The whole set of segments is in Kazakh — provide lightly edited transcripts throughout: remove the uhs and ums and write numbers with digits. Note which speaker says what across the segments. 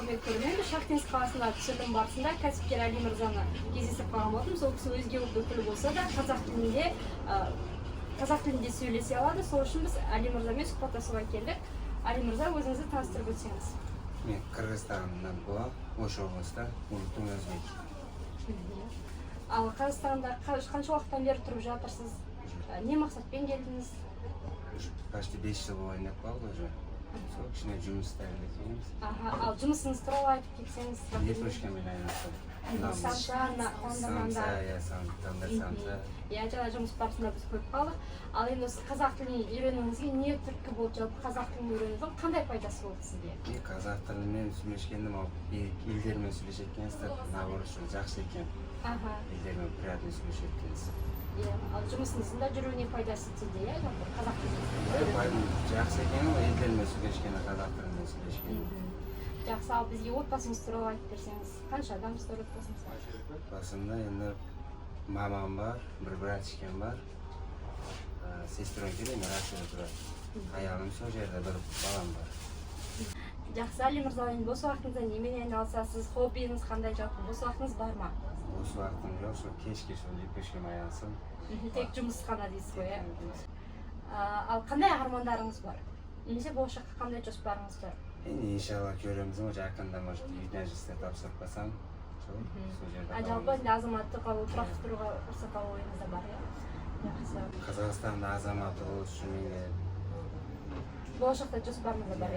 Speaker 1: құрмет көрермен, Шахтинск қаласында түсірілім барысында кәсіпкер Али Мырзаны кездесіп қалған болдым. Сол кісі өзге ұлт өкілі болса да қазақ тілінде сөйлесе алады. Сол үшін біз Али Мырзамен сұхбаттасуға келдік. Али Мырза, өзіңізді таныстырып өтсеңіз.
Speaker 2: Мен Қырғызстаннан боламын, Ош облысында, ұлтым өзбек.
Speaker 1: Ал Қазақстанда қанша уақыттан бері тұрып жатырсыз? Не мақсатпен келдіңіз?
Speaker 2: Почти 5 жыл ойнап қалды уже. Сол кішкене жұмыстарында келеміз.
Speaker 1: Ал жұмысыңыз туралы айтып кетсеңіз?
Speaker 2: Лепешкамен айналысамын.
Speaker 1: Самса. Жаңа жұмыс барысында біз көріп қалдық. Ал енді қазақ тілін үйренуіңізге не түрткі болды? Жалпы қазақ тілін үйренуіңіздің қандай пайдасы болды сізге?
Speaker 2: Қазақ тілімен сөйлескенде елдермен сөйлесетініңізді наоборот жақсы екен. Елдермен приятный сөйлесетініңіз.
Speaker 1: Ал жұмысыңыздың да жүруіне пайдасы тиді, жалпы қазақ тілін?
Speaker 2: Жақсы екен, елдермен сөйлескені, қазақ тілімен сөйлескені.
Speaker 1: Жақсы, ал бізге отбасыңыз туралы айтып берсеңіз, қанша адамсыздар отбасыңызда?
Speaker 2: Отбасымда енді мамам бар, бір братишкем бар, сестренкем Россияда тұрады. Аялым сол жерде, бір балам бар.
Speaker 1: Жақсы, Али Мырза, енді бос уақытыңызда немен айналысасыз, хоббиіңіз қандай, жалпы бос уақытыңыз бар ма?
Speaker 2: Бос уақытым жоқ, сол кешке сол лепешкемен айналысамын.
Speaker 1: Тек жұмыс қана дейсіз ғой, Ал қандай армандарыңыз бар? Немесе болашаққа қандай жоспарыңыз бар?
Speaker 2: Енді иншалла көреміз ғой, жақында может үйден жастай тапсырып қалсам, сол жерде.
Speaker 1: Жалпы енді азаматтық алу, тұрақты тұруға рұқсат алу ойыңызда бар, Жақсы.
Speaker 2: Қазақстанда азаматы болу үшін менде
Speaker 1: болашақта жоспарыңыз бар,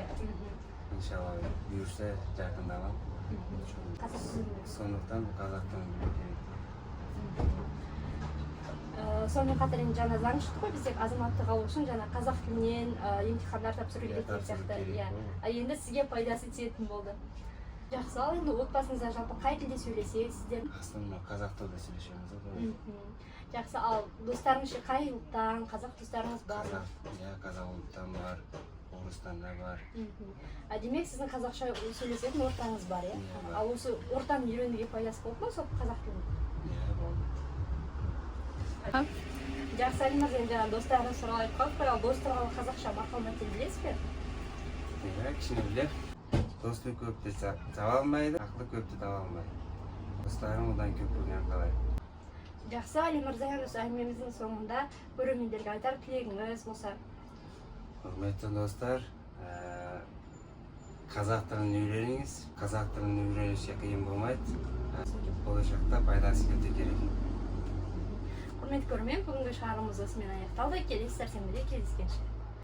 Speaker 2: иншалла бұйырса жақында аламын. Сондықтан қазақтан білу керек.
Speaker 1: Сонымен қатар енді жаңа заң шықты ғой, бізде азаматтық алу үшін жаңа қазақ тілінен емтихандар тапсыру керек деген сияқты. Енді сізге пайдасы тиетін болды. Жақсы, ал енді отбасыңызда жалпы қай тілде сөйлесесіз сіздер?
Speaker 2: Аслында қазақ тілде сөйлесеміз ғой.
Speaker 1: Жақсы, ал достарыңыз ше қай ұлттан, қазақ достарыңыз бар ма?
Speaker 2: Қазақ ұлттан бар, Орыстан да бар.
Speaker 1: Демек сіздің қазақша сөйлесетін ортаңыз бар, Ал осы ортаны үйренуге пайдасы болды ма, сол қазақ тілін?
Speaker 2: Болды.
Speaker 1: Жақсы, Али Мырза, енді достарыңыз туралы айтып қалдық, ал дос туралы қазақша мақал-мәтел білесіз бе?
Speaker 2: Кішкене білем. Досты көпті таба алмайды, ақылы көпті таба алмайды. Достарым одан көп көрген қалай.
Speaker 1: Жақсы, Али Мырза, осы әңгімеміздің соңында көрермендерге айтар тілегіңіз болса?
Speaker 2: Құрметті достар, қазақ тілін үйреніңіз. Қазақ тілін үйренуше қиын болмайды. Болашақта пайдасы өте керек.
Speaker 1: Құрметті көрермен, бүгінгі шығарылымымыз осымен аяқталды. Келесі сәрсенбіде кездескенше.